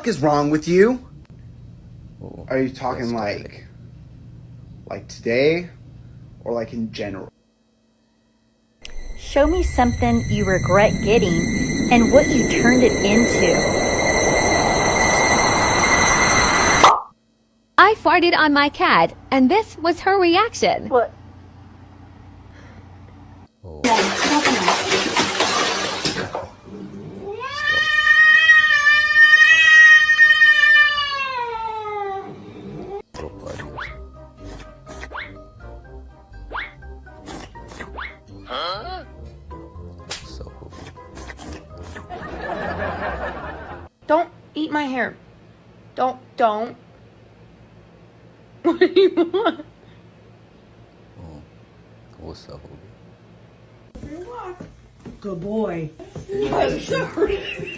is wrong with you? Oh, Are you talking like today, or like in general? Show me something you regret getting and what you turned it into. I farted on my cat, and this was her reaction. What? Oh, stop. Properly. So, Don't eat my hair. Don't. What do you want? gusto ko. Good boy. I'm sorry.